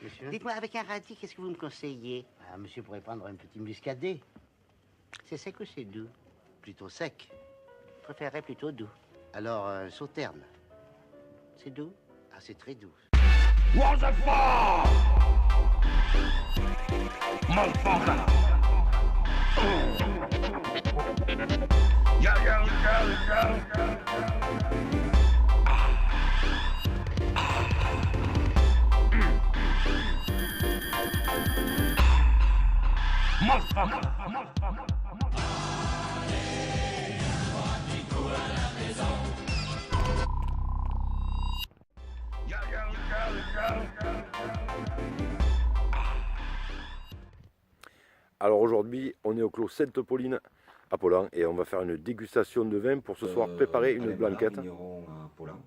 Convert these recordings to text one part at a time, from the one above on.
Monsieur? Dites-moi, avec un radis, qu'est-ce que vous me conseillez? Ah, monsieur pourrait prendre un petit muscadet. C'est sec ou c'est doux? Plutôt sec. Je préférerais plutôt doux. Alors, un sauterne. C'est doux? Ah, c'est très doux. What the fuck? Motherfucker! Yo, yo, yo, yo. Motherfucker! Alors aujourd'hui, on est au Clos Sainte-Pauline à Pollan et on va faire une dégustation de vin pour ce soir préparer une blanquette. Vigneron à Pollan,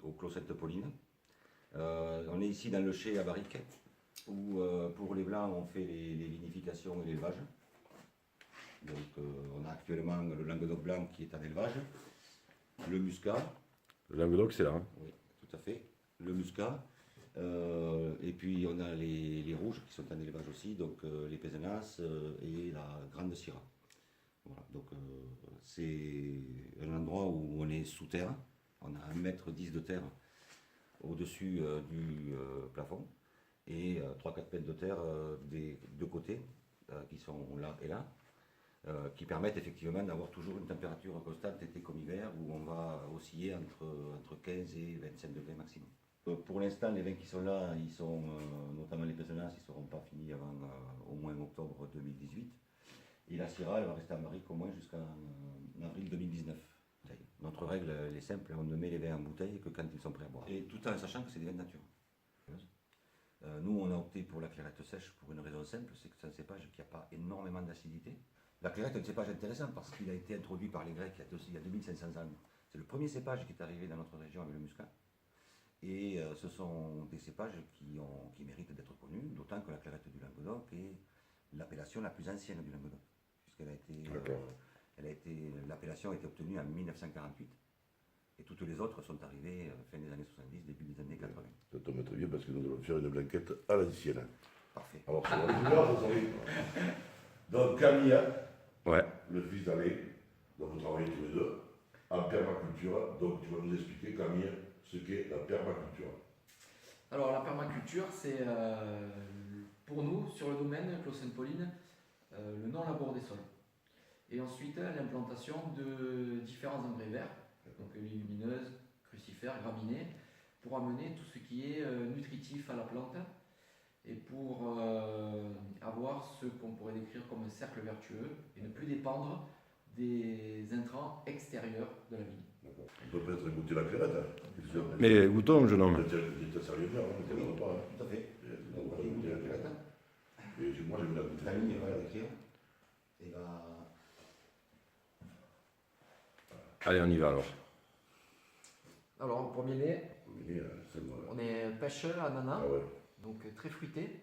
au Clos Sainte-Pauline. On est ici dans le chai à Barrique, où pour les blancs on fait les vinifications et l'élevage. Donc on a actuellement le Languedoc blanc qui est en élevage, le muscat. Le Languedoc c'est là. Hein. Oui, tout à fait. Le muscat. Et puis on a les rouges qui sont en élevage aussi, donc les Pézenas et la Grande Syrah. Voilà, donc c'est un endroit où on est sous terre, on a 1,10 m de terre au-dessus du plafond et 3-4 mètres de terre des deux côtés qui sont là et là, qui permettent effectivement d'avoir toujours une température constante été comme hiver où on va osciller entre 15 et 25 degrés maximum. Pour l'instant, les vins qui sont là, ils sont, notamment les Pézenas, ils ne seront pas finis avant au moins octobre 2018. Et la Syrah, elle va rester en barrique au moins jusqu'en avril 2019. Notre règle, elle est simple, on ne met les vins en bouteille que quand ils sont prêts à boire. Et tout en sachant que c'est des vins de nature. Nous, on a opté pour la clairette sèche pour une raison simple, c'est que c'est un cépage qui n'a pas énormément d'acidité. La clairette est un cépage intéressant parce qu'il a été introduit par les Grecs il y a 2500 ans. C'est le premier cépage qui est arrivé dans notre région avec le muscat. Et ce sont des cépages qui méritent d'être connus, d'autant que la clairette du Languedoc est l'appellation la plus ancienne du Languedoc, puisqu'elle a été, l'appellation a été obtenue en 1948, et toutes les autres sont arrivées fin des années 70, début des années 80. Ça tombe très bien parce que nous allons faire une blanquette à l'ancienne. Parfait. Alors, sur la couleur, ça serait. Donc, Camille, Ouais. le fils d'Alain, donc vous travaillez tous les deux, en permaculture. Donc, tu vas nous expliquer, Camille, ce qu'est la permaculture. Alors la permaculture, c'est pour nous, sur le domaine Clos Sainte-Pauline, le non-labour des sols. Et ensuite l'implantation de différents engrais verts, donc légumineuses, crucifères, graminées, pour amener tout ce qui est nutritif à la plante et pour avoir ce qu'on pourrait décrire comme un cercle vertueux et ne plus dépendre des intrants extérieurs de la vigne. On peut peut-être goûter la clairette. Hein. Mais goûtons, jeune homme. T'es sérieux bien, hein, t'es pas. Hein. Tout à fait. On va goûter la clairette. Et moi, j'aime la goûter. La ligne va l'écrire. Et va... Allez, on y va alors. Alors en premier lait, C'est moi. on est pêche ananas, Ah ouais. donc très fruité.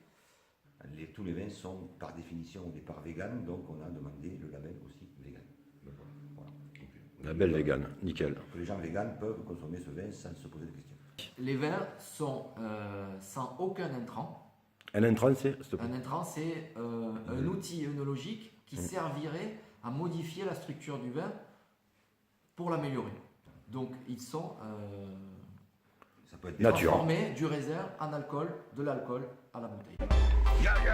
Tous les vins sont par définition au départ vegan, donc on a demandé le label aussi vegan. Voilà. La belle végane, nickel. Que les gens véganes peuvent consommer ce vin sans se poser de questions. Les vins sont sans aucun intrant. Un intrant, c'est s'il te plaît. Un intrant, c'est un outil œnologique qui servirait à modifier la structure du vin pour l'améliorer. Donc ils sont Ça peut être Nature. transformés du raisin en alcool, de l'alcool à la bouteille. Yo, yo,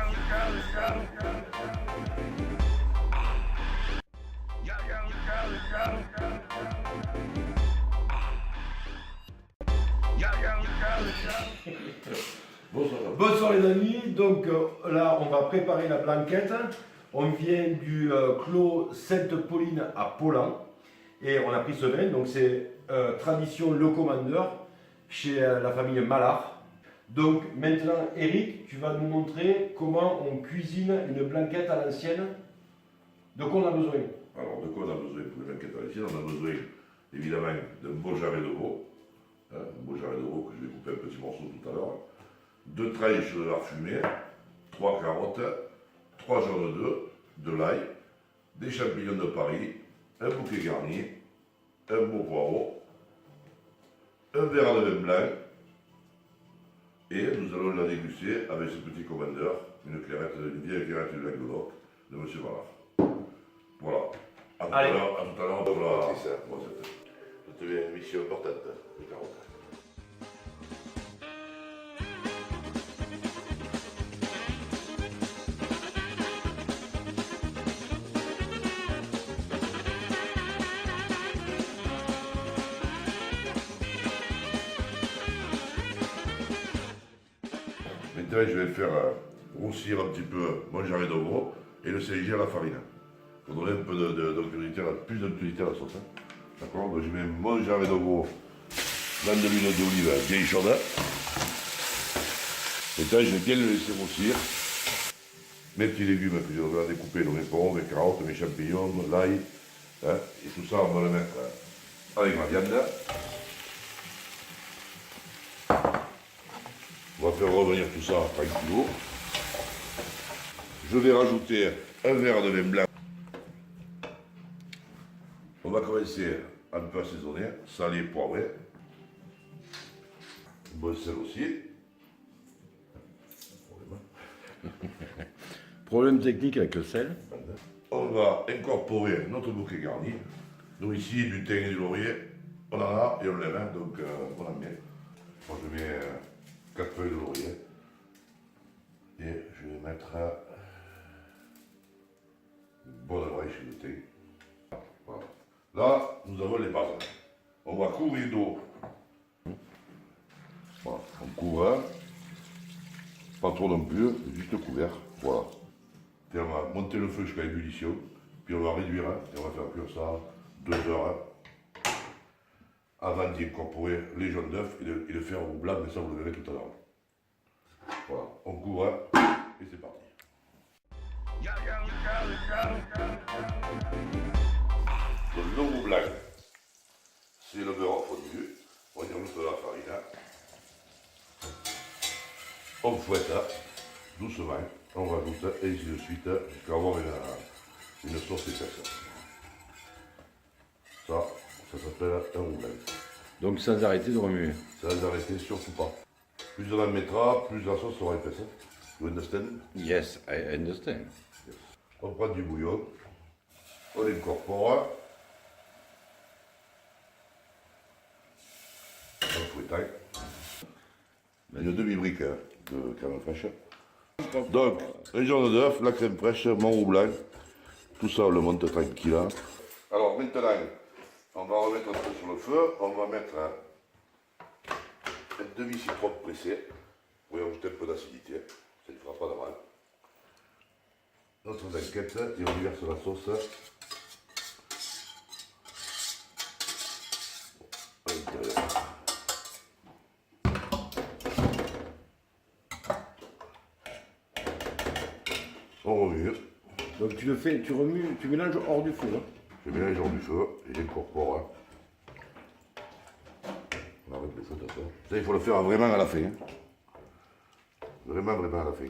Bonsoir les amis, donc là on va préparer la blanquette. On vient du Clos Sainte-Pauline à Pollan et on a pris ce vin, donc c'est tradition Le Commandeur chez la famille Mallard. Donc maintenant Eric, tu vas nous montrer comment on cuisine une blanquette à l'ancienne. De quoi on a besoin? Alors, de quoi on a besoin pour les blanquettes à l'ancienne? On a besoin évidemment d'un beau jarret de veau, un beau jarret de veau que je vais couper en petits morceaux tout à l'heure, 2 tranches de lard fumé, 3 carottes, 3 jaunes d'œufs, de l'ail, des champignons de Paris, un bouquet garni, un beau poireau, un verre de vin blanc, Et nous allons la déguster avec ce petit commandeur, une vieille clairette du lac de Doc de M. Ballard. Voilà. À tout à l'heure, on va C'était une mission importante, le carotte. Maintenant, je vais faire roussir un petit peu mon jarret de veau et le CIG à la farine. Pour donner un peu plus d'actualité à la sauce. Hein. D'accord. Donc je mets mon jarret de veau dans de l'huile d'olive bien chaude. Maintenant, je vais bien le laisser roussir. Mes petits légumes que je vais découper, mes pompes, mes carottes, mes champignons, l'ail. Hein. Et tout ça, on va le mettre avec ma viande. On va faire revenir tout ça tranquillement. Je vais rajouter un verre de vin blanc. On va commencer un peu assaisonner, salé, poivré. Bon sel aussi. Problème technique avec le sel. On va incorporer notre bouquet garni. Nous ici, du thym et du laurier, on en a et on l'aime, hein, donc on en met. Moi je mets 4 feuilles de laurier. Et je vais mettre une bonne brèche de thym. Voilà. Là, nous avons les bases. On va couvrir d'eau. Voilà, on couvre. Pas trop non plus, juste couvert. Voilà. Et on va monter le feu jusqu'à ébullition. Puis on va réduire et on va faire cuire ça 2 heures avant d'y incorporer les jaunes d'œufs et de faire au blanc, mais ça vous le verrez tout à l'heure. Voilà, on couvre et c'est parti. Le roux blanc, c'est le beurre fondu. On y ajoute de la farine. On fouette doucement, on rajoute et ainsi de suite jusqu'à avoir une sauce épaisse. Ça s'appelle un roux blanc. Donc sans arrêter de remuer. Sans arrêter, surtout pas. Plus on en mettra, plus la sauce sera épaisse. You understand? Yes, I understand. Yes. On prend du bouillon, on l'incorpore. En fouettant. Une demi-brique de crème fraîche. Donc, un jaune d'œuf, la crème fraîche, mon roux blanc. Tout ça, on le monte tranquille. Alors maintenant, on va remettre un peu sur le feu. On va mettre un demi-citron pressé. Pour y ajouter un peu d'acidité. Ça ne fera pas de mal. Notre blanquette, et on y verse la sauce. À l'intérieur. On remue. Donc tu le fais, tu remues, tu mélanges hors du feu. Hein. Je mélange hors du feu et j'incorpore. Hein. On arrête le feu de ça. Ça, il faut le faire vraiment à la fin. Hein. Vraiment, vraiment à la fin.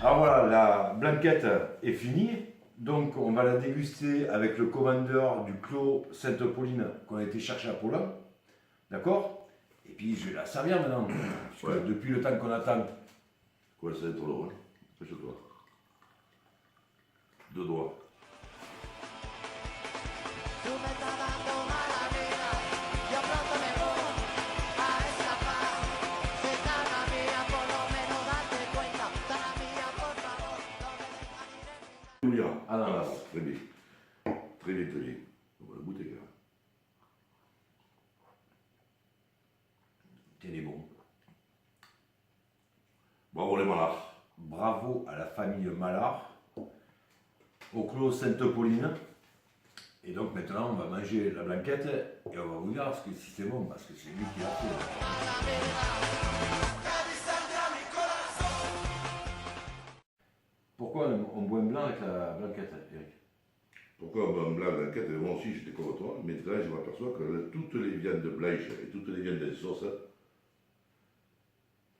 Alors voilà, la blanquette est finie. Donc on va la déguster avec le commandeur du Clos Sainte-Pauline qu'on a été chercher à Paulin. D'accord? Et puis je vais la servir maintenant. Parce que Ouais. depuis le temps qu'on attend. Quoi, ça va être lourd, hein. Fais-toi. 2 doigts. Tú me estás dando mala vida, yo pronto me voy a escapar. Si estás la mía, por lo menos date cuenta. Estás la mía, por favor, no me dejas ni respirar. Tout bien. Ah non, là. Très bien. Très bien, très bien. On va le goûter, gars. Tiens, est bon. Bravo les malades. Bravo à la famille Mallard, au Clos Sainte-Pauline. Et donc maintenant on va manger la blanquette et on va vous dire si c'est bon parce que c'est lui qui l'a fait. Pourquoi on boit un blanc avec la blanquette, Eric? Pourquoi un blanc blanquette? Moi aussi j'étais comme toi, mais là je m'aperçois que toutes les viandes blanches et toutes les viandes de sauce,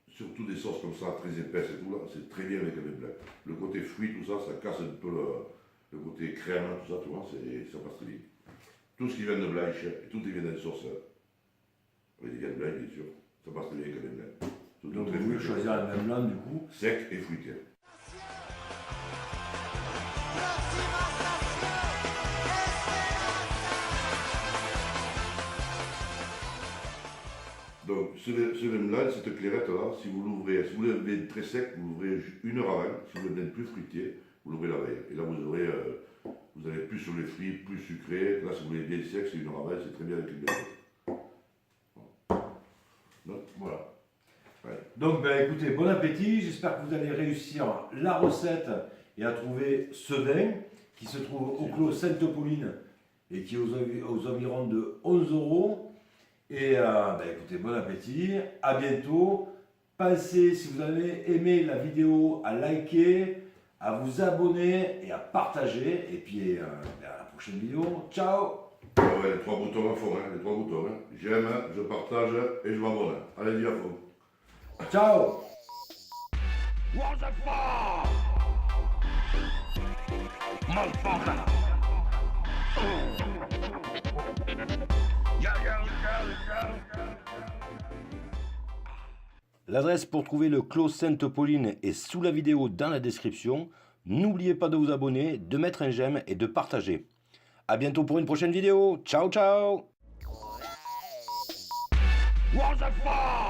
surtout des sauces comme ça, très épaisses et tout là, c'est très bien avec le vin blanc. Le côté fruit, tout ça, ça casse un peu le côté crème, tout ça, tu vois, ça passe très bien. tout ce qui vient de blanche, et tout qui vient d'un sauce. Avec des viandes blanches, bien sûr. Ça passe très bien avec les blancs. Tout Donc très vous voulez fruité. choisir la même blanc du coup. Sec et fruité. Próxima estación, Esperanza. Donc, ce vin-là, cette clairette-là, si vous l'ouvrez, si vous l'avez très sec, vous l'ouvrez une heure avant. Si vous l'avez plus fruité, vous l'ouvrez la veille. Et là, vous avez plus sur les fruits, plus sucré. Là, si vous l'avez bien sec, c'est une heure avant, c'est très bien avec une bière. Donc, voilà. Ouais. Donc ben, écoutez, bon appétit, j'espère que vous allez réussir la recette et à trouver ce vin qui se trouve au Clos Sainte-Pauline et qui est aux environs de 11 €. Et ben, écoutez, bon appétit, à bientôt. Pensez, si vous avez aimé la vidéo, à liker, à vous abonner et à partager. Et puis ben, à la prochaine vidéo. Ciao! Ah ouais, les 3 boutons à fond, hein, les 3 boutons. Hein. J'aime, je partage et je m'abonne. Allez-y à fond. Ciao! L'adresse pour trouver le Clos Sainte-Pauline est sous la vidéo dans la description. N'oubliez pas de vous abonner, de mettre un j'aime et de partager. A bientôt pour une prochaine vidéo. Ciao ciao! What's that for?